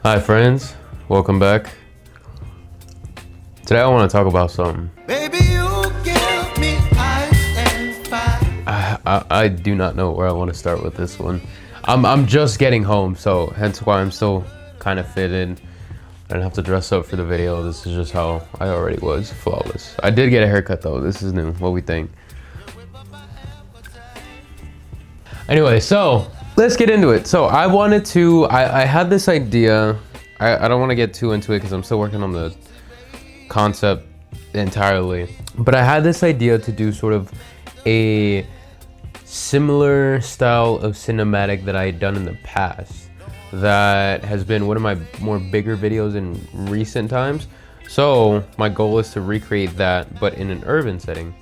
Hi friends, welcome back. Today I want to talk about something. Baby, you give me ice and fire. I do not know where I want to start with this one. I'm just getting home, so hence why I'm still kind of fitted. I didn't have to dress up for the video. This is just how I already was, flawless. I did get a haircut though. This is new. What we think? Anyway, so let's get into it. So I had this idea. I don't want to get too into it because I'm still working on the concept entirely. But I had this idea to do sort of a similar style of cinematic that I had done in the past. That has been one of my more bigger videos in recent times. So my goal is to recreate that, but in an urban setting.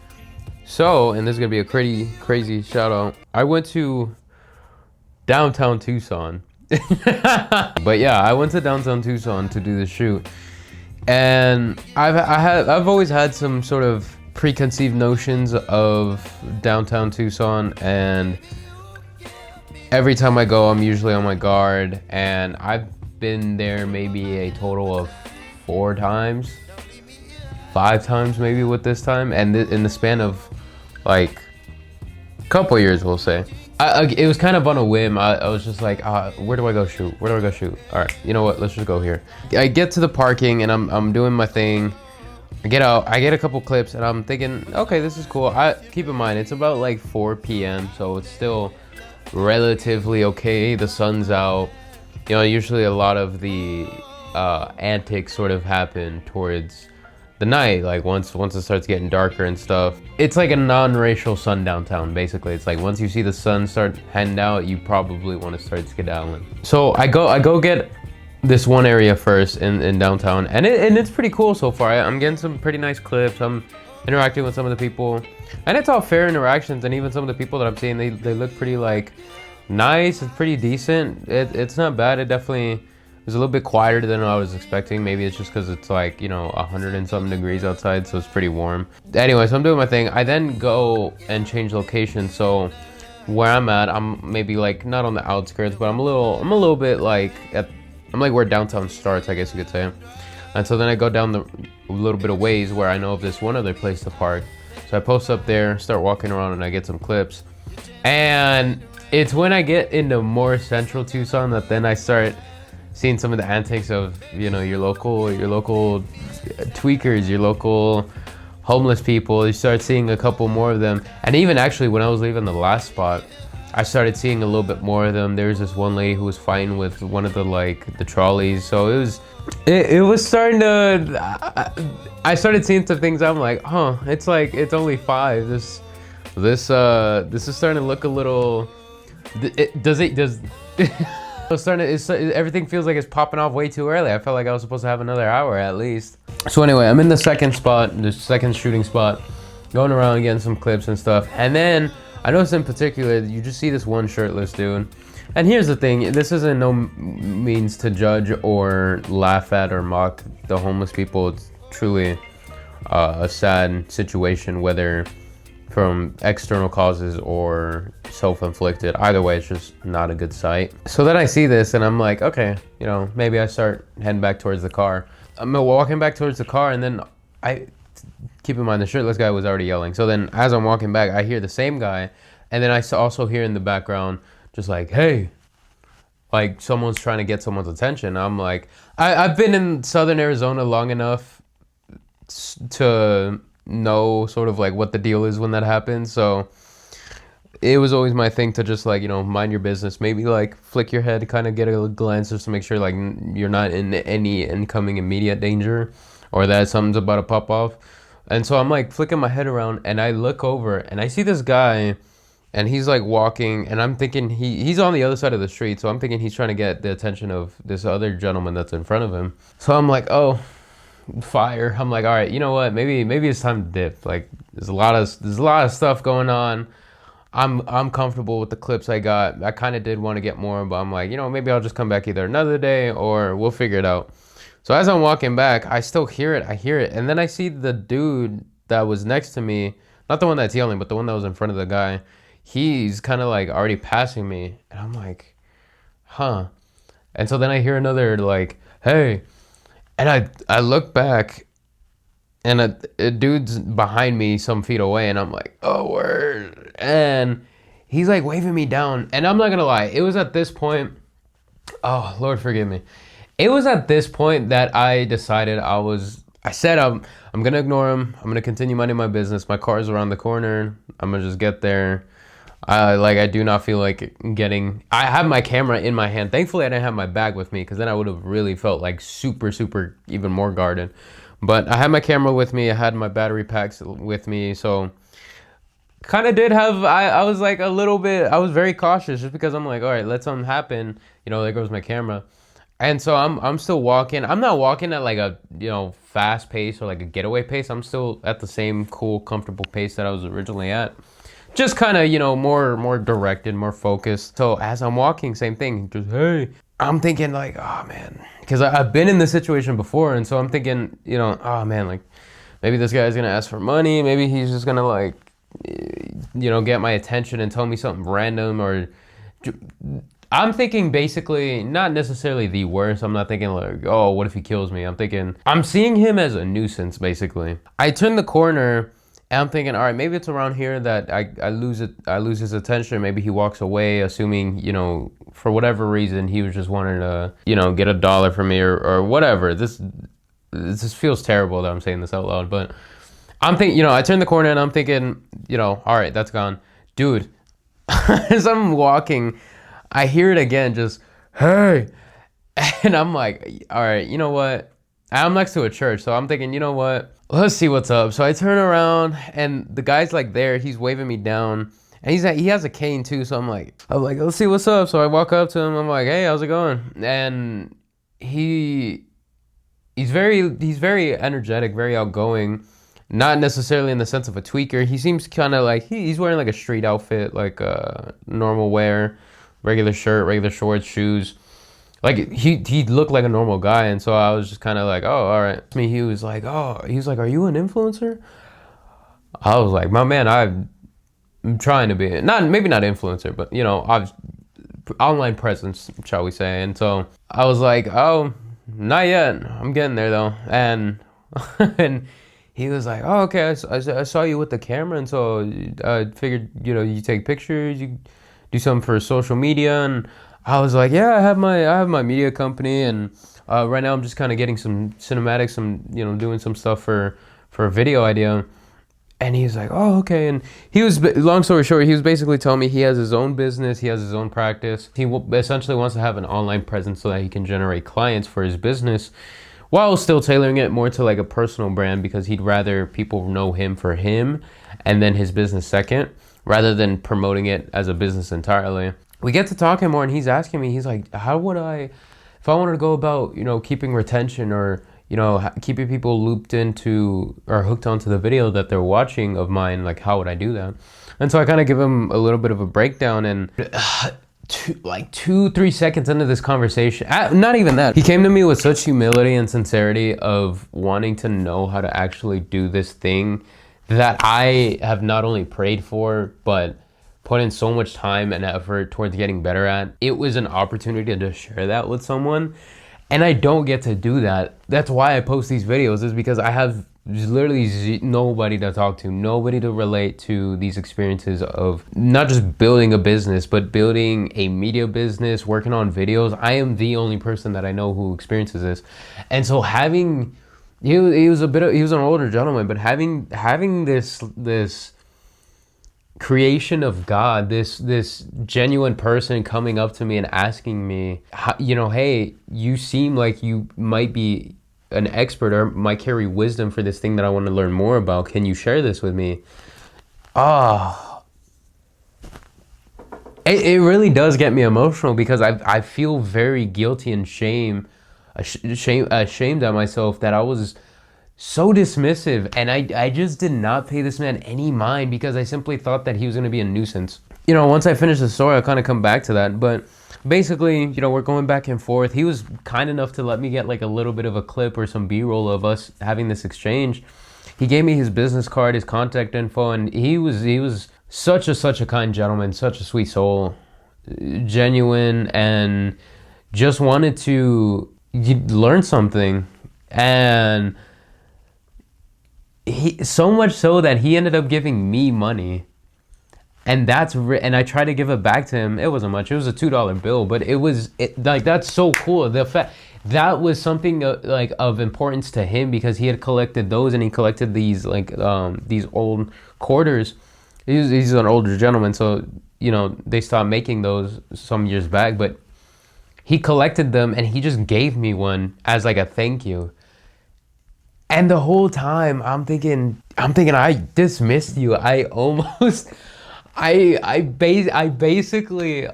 So, and this is gonna be a crazy shout out. I went to downtown Tucson. But yeah, I went to downtown Tucson to do the shoot. And I've always had some sort of preconceived notions of downtown Tucson, and every time I go, I'm usually on my guard. And I've been there maybe a total of 4 times, 5 times maybe with this time, and in the span of like a couple years, we'll say. It was kind of on a whim. I was just like, where do I go shoot? Where do I go shoot? All right, you know what? Let's just go here. I get to the parking and I'm doing my thing. I get out. I get a couple clips and I'm thinking, okay, this is cool. Keep in mind it's about like 4 p.m. so it's still relatively okay. The sun's out. You know, usually a lot of the antics sort of happen towards the night, like once it starts getting darker and stuff. It's like a non-racial sundown town, basically. It's like once you see the sun start heading out, you probably want to start skedaddling. So I go get this one area first in downtown, and it's pretty cool so far. I'm getting some pretty nice clips. I'm interacting with some of the people, and it's all fair interactions. And even some of the people that I'm seeing, they look pretty like nice. It's pretty decent. It's not bad. It definitely was a little bit quieter than I was expecting. Maybe it's just because it's like, you know, 100 and something degrees outside, so it's pretty warm. Anyway, so I'm doing my thing. I then go and change location. So where I'm at, I'm maybe like not on the outskirts, but I'm a little bit like I'm like where downtown starts, I guess you could say. And so then I go down a little bit of ways where I know of this one other place to park. So I post up there, start walking around, and I get some clips. And it's when I get into more central Tucson that then I start seeing some of the antics of, you know, your local tweakers, your local homeless people. You start seeing a couple more of them. And even actually when I was leaving the last spot, I started seeing a little bit more of them. There was this one lady who was fighting with one of the trolleys. So it was starting to, I started seeing some things. I'm like, it's like, it's only 5. This is starting to look a little, everything feels like it's popping off way too early. I felt like I was supposed to have another hour at least. So anyway, I'm in the second shooting spot, going around getting some clips and stuff. And then I noticed in particular, you just see this one shirtless dude. And here's the thing, this isn't no means to judge or laugh at or mock the homeless people. It's truly a sad situation, whether from external causes or self-inflicted. Either way, it's just not a good sight. So then I see this and I'm like, okay, you know, maybe I start heading back towards the car. I'm walking back towards the car, and then keep in mind the shirtless guy was already yelling. So then as I'm walking back, I hear the same guy, and then I also hear in the background just like, hey, like someone's trying to get someone's attention. I'm like, I've been in Southern Arizona long enough to know sort of like what the deal is when that happens. So it was always my thing to just like, you know, mind your business, maybe like flick your head, kind of get a glance just to make sure like you're not in any incoming immediate danger or that something's about to pop off. And so I'm like flicking my head around, and I look over and I see this guy, and he's like walking, and I'm thinking he's on the other side of the street. So I'm thinking he's trying to get the attention of this other gentleman that's in front of him. So I'm like, oh, fire. I'm like, all right, you know what? Maybe it's time to dip. Like there's a lot of stuff going on. I'm comfortable with the clips I got. I kind of did want to get more, but I'm like, you know, maybe I'll just come back either another day or we'll figure it out. So as I'm walking back, I still hear it. I hear it. And then I see the dude that was next to me, not the one that's yelling, but the one that was in front of the guy. He's kind of like already passing me. And I'm like, huh. And so then I hear another like, hey, and I look back, and a dude's behind me some feet away, and I'm like, oh word, and he's like waving me down, and I'm not gonna lie, it was at this point, oh Lord forgive me, it was at this point that I decided I said I'm gonna ignore him, I'm gonna continue minding my business, my car's around the corner, I'm gonna just get there. I do not feel like getting. I have my camera in my hand. Thankfully, I didn't have my bag with me because then I would have really felt like super even more guarded. But I had my camera with me. I had my battery packs with me. So kind of did have. I was like a little bit. I was very cautious just because I'm like, all right, let something happen. There goes my camera. And so I'm still walking. I'm not walking at like a fast pace or like a getaway pace. I'm still at the same cool, comfortable pace that I was originally at. Just kind of, more directed, more focused. So as I'm walking, same thing. Just, hey. I'm thinking like, oh man. Because I've been in this situation before. And so I'm thinking, oh man, like maybe this guy's going to ask for money. Maybe he's just going to like, get my attention and tell me something random. Or I'm thinking basically not necessarily the worst. I'm not thinking like, oh, what if he kills me? I'm thinking, I'm seeing him as a nuisance basically. I turn the corner. And I'm thinking, all right, maybe it's around here that I lose it. I lose his attention. Maybe he walks away, assuming, for whatever reason, he was just wanting to, get $1 from me or whatever. This feels terrible that I'm saying this out loud, but I'm thinking, I turn the corner and I'm thinking, all right, that's gone. Dude, as I'm walking, I hear it again, just, hey. And I'm like, all right, you know what? I'm next to a church, so I'm thinking, you know what? Let's see what's up. So I turn around, and the guy's like there. He's waving me down, and he has a cane too. So I'm like, let's see what's up. So I walk up to him. I'm like, hey, how's it going? And he's very energetic, very outgoing. Not necessarily in the sense of a tweaker. He seems kind of like he's wearing like a street outfit, like normal wear, regular shirt, regular shorts, shoes. Like he looked like a normal guy, and so I was just kind of like, oh, all right. He was like, are you an influencer? I was like, my man, I'm trying to be maybe not influencer, but I've online presence, shall we say? And so I was like, oh, not yet. I'm getting there though, and and he was like, oh, okay, I saw you with the camera, and so I figured you take pictures, you do something for social media, and I was like, yeah, I have my media company, and right now I'm just kind of getting some cinematics, doing some stuff for a video idea. And he was like, oh, okay. And he was, long story short, he was basically telling me he has his own business, he has his own practice. He essentially wants to have an online presence so that he can generate clients for his business while still tailoring it more to like a personal brand, because he'd rather people know him for him and then his business second, rather than promoting it as a business entirely. We get to talking more, and he's asking me, he's like, how would if I wanted to go about, keeping retention or, keeping people looped into or hooked onto the video that they're watching of mine, like, how would I do that? And so I kind of give him a little bit of a breakdown, and 2-3 seconds into this conversation, not even that, he came to me with such humility and sincerity of wanting to know how to actually do this thing that I have not only prayed for, but put in so much time and effort towards getting better at. It was an opportunity to share that with someone, and I don't get to do that. That's why I post these videos, is because I have literally nobody to talk to, nobody to relate to these experiences of not just building a business, but building a media business, working on videos. I am the only person that I know who experiences this. And so having, he was an older gentleman, but having this creation of God, this genuine person coming up to me and asking me, hey, you seem like you might be an expert or might carry wisdom for this thing that I want to learn more about. Can you share this with me? It really does get me emotional, because I feel very guilty and ashamed at myself that I was so dismissive, and I just did not pay this man any mind, because I simply thought that he was going to be a nuisance. Once I finish the story, I'll kind of come back to that, but basically, we're going back and forth. He was kind enough to let me get like a little bit of a clip or some B-roll of us having this exchange. He gave me his business card, his contact info, and he was such a kind gentleman, such a sweet soul, genuine, and just wanted to learn something. And he, so much so that he ended up giving me money. And and I tried to give it back to him. It wasn't much. It was a $2 bill, but like, that's so cool. The fact that was something like of importance to him, because he had collected those, and he collected these like these old quarters. He's an older gentleman, so they stopped making those some years back, but he collected them and he just gave me one as like a thank you. And the whole time I'm thinking I dismissed you. I almost I basically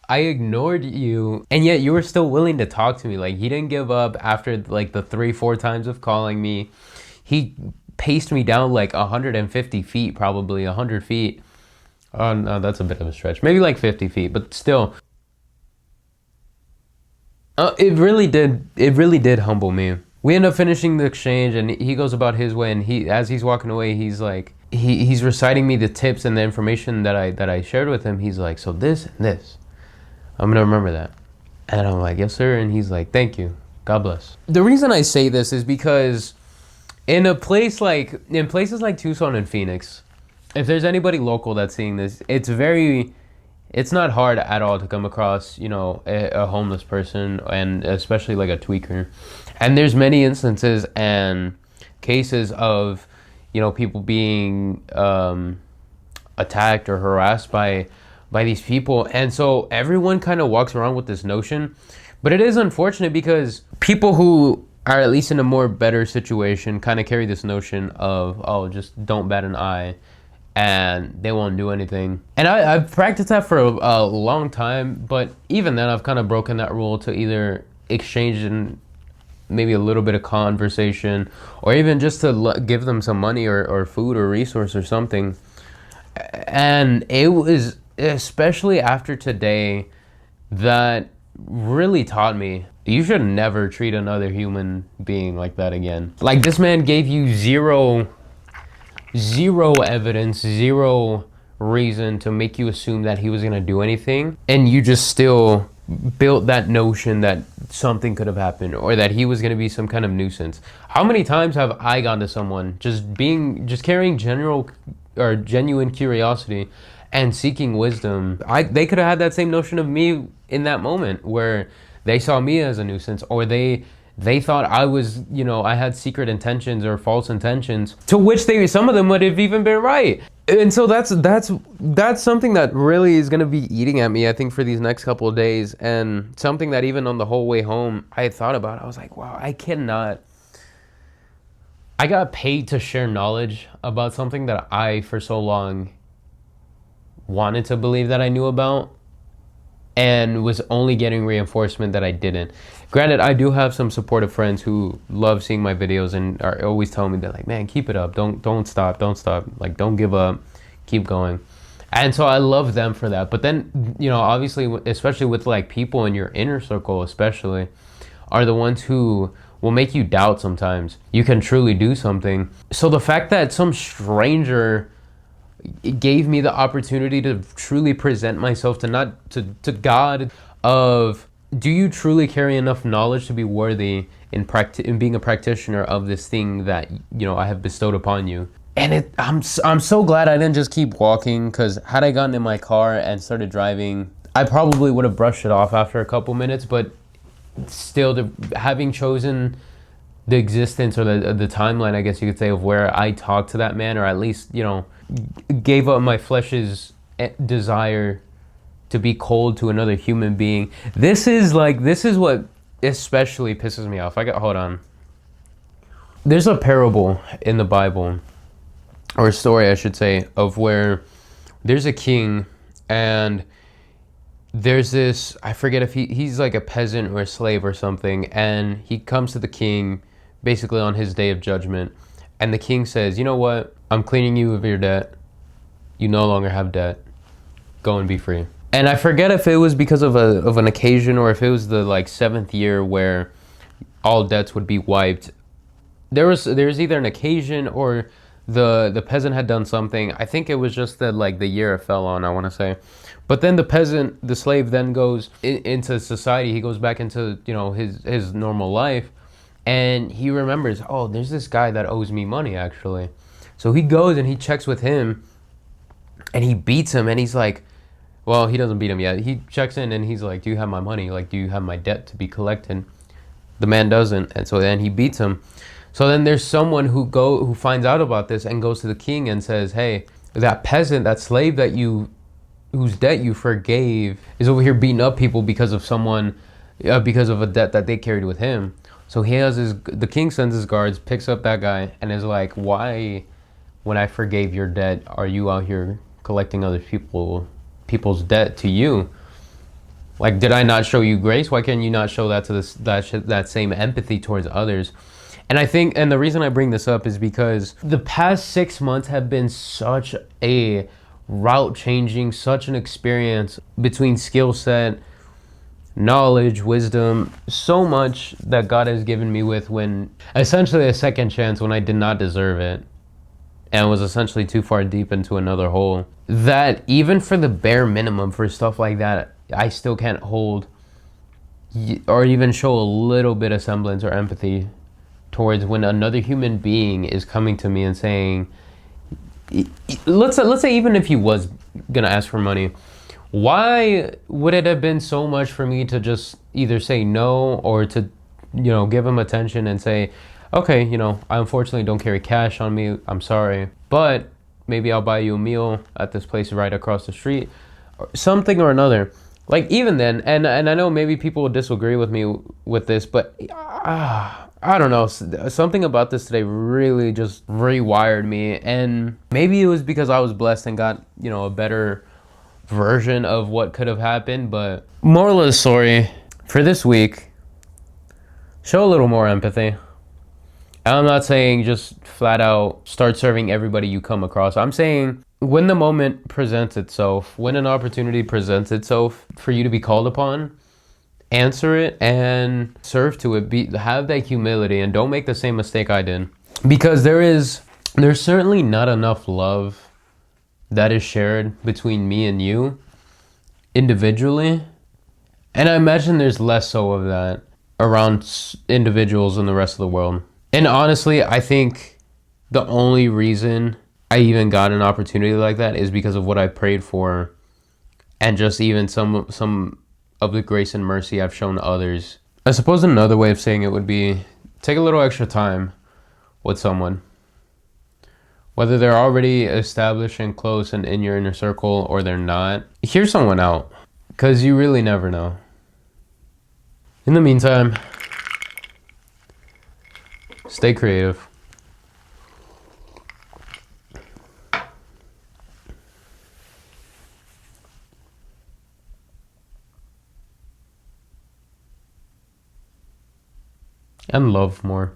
I ignored you, and yet you were still willing to talk to me. Like, he didn't give up after like the 3-4 times of calling me. He paced me down like 150 feet, probably 100 feet. Oh no, that's a bit of a stretch. Maybe like 50 feet, but still. It really did humble me. We end up finishing the exchange, and he goes about his way, and as he's walking away, he's like, he's reciting me the tips and the information that I shared with him. He's like, so this and this, I'm gonna remember that. And I'm like, yes sir. And he's like, thank you, God bless. The reason I say this is because in places like Tucson and Phoenix, if there's anybody local that's seeing this, it's not hard at all to come across, a homeless person, and especially like a tweaker. And there's many instances and cases of, people being attacked or harassed by these people. And so everyone kind of walks around with this notion. But it is unfortunate because people who are at least in a more better situation kind of carry this notion of, oh, just don't bat an eye, and they won't do anything. And I've practiced that for a long time, but even then I've kind of broken that rule to either exchange in maybe a little bit of conversation, or even just to give them some money or food or resource or something. And it was especially after today that really taught me, you should never treat another human being like that again. Like, this man gave you zero evidence, zero reason to make you assume that he was going to do anything, and you just still built that notion that something could have happened, or that he was going to be some kind of nuisance. How many times have I gone to someone just carrying genuine curiosity and seeking wisdom? They could have had that same notion of me in that moment, where they saw me as a nuisance, or they thought I was, I had secret intentions or false intentions, to which some of them would have even been right. And so that's something that really is going to be eating at me, I think, for these next couple of days. And something that even on the whole way home, I had thought about. I was like, wow, I got paid to share knowledge about something that I, for so long, wanted to believe that I knew about, and was only getting reinforcement that I didn't. Granted, I do have some supportive friends who love seeing my videos and are always telling me, they're like, man, keep it up. Don't stop. Like, don't give up. Keep going. And so I love them for that. But then, obviously, especially with like people in your inner circle, especially, are the ones who will make you doubt sometimes you can truly do something. So the fact that some stranger gave me the opportunity to truly present myself to God of, do you truly carry enough knowledge to be worthy in being a practitioner of this thing that I have bestowed upon you? And I'm so glad I didn't just keep walking, because had I gotten in my car and started driving, I probably would have brushed it off after a couple minutes. But still, having chosen the existence, or the timeline, I guess you could say, of where I talked to that man, or at least gave up my flesh's desire to be cold to another human being. This is what especially pisses me off. Hold on. There's a parable in the Bible, or a story, I should say, of where there's a king, and there's this, I forget if he's like a peasant or a slave or something, and he comes to the king basically on his day of judgment, and the king says, you know what, I'm cleaning you of your debt. You no longer have debt. Go and be free. And I forget if it was because of an occasion, or if it was the like 7th year where all debts would be wiped. There was either an occasion, or the peasant had done something. I think it was just that like the year it fell on, I want to say. But then the slave then goes into society. He goes back into, his normal life, and he remembers, oh, there's this guy that owes me money actually. So he goes and he checks with him, and he beats him, and he's like, well, he doesn't beat him yet. He checks in and he's like, do you have my money? Like, do you have my debt to be collected? The man doesn't, and so then he beats him. So then there's someone who finds out about this and goes to the king and says, hey, that peasant, that slave whose debt you forgave is over here beating up people because of because of a debt that they carried with him. So the king sends his guards, picks up that guy, and is like, why, when I forgave your debt, are you out here collecting other people's debt to you? Like, did I not show you grace? Why can you not show that to that same empathy towards others? And I think, and the reason I bring this up is because the past 6 months have been such a route changing, such an experience between skill set, knowledge, wisdom, so much that God has given me with, when essentially a second chance when I did not deserve it and was essentially too far deep into another hole, that even for the bare minimum for stuff like that, I still can't hold or even show a little bit of semblance or empathy towards when another human being is coming to me and saying, let's say even if he was gonna ask for money, why would it have been so much for me to just either say no or to, give him attention and say, okay, I unfortunately don't carry cash on me, I'm sorry, but maybe I'll buy you a meal at this place right across the street, or something or another. Like, even then, and I know maybe people will disagree with me with this, but I don't know, something about this today really just rewired me. And maybe it was because I was blessed and got, a better version of what could have happened. But moral of the story for this week, show a little more empathy. I'm not saying just flat out start serving everybody you come across. I'm saying when the moment presents itself, when an opportunity presents itself for you to be called upon, answer it and serve to it. Have that humility and don't make the same mistake I did. Because there's certainly not enough love that is shared between me and you individually. And I imagine there's less so of that around individuals in the rest of the world. And honestly, I think the only reason I even got an opportunity like that is because of what I prayed for, and just even some of the grace and mercy I've shown others. I suppose another way of saying it would be take a little extra time with someone. Whether they're already established and close and in your inner circle or they're not, hear someone out, because you really never know. In the meantime, stay creative. And love more.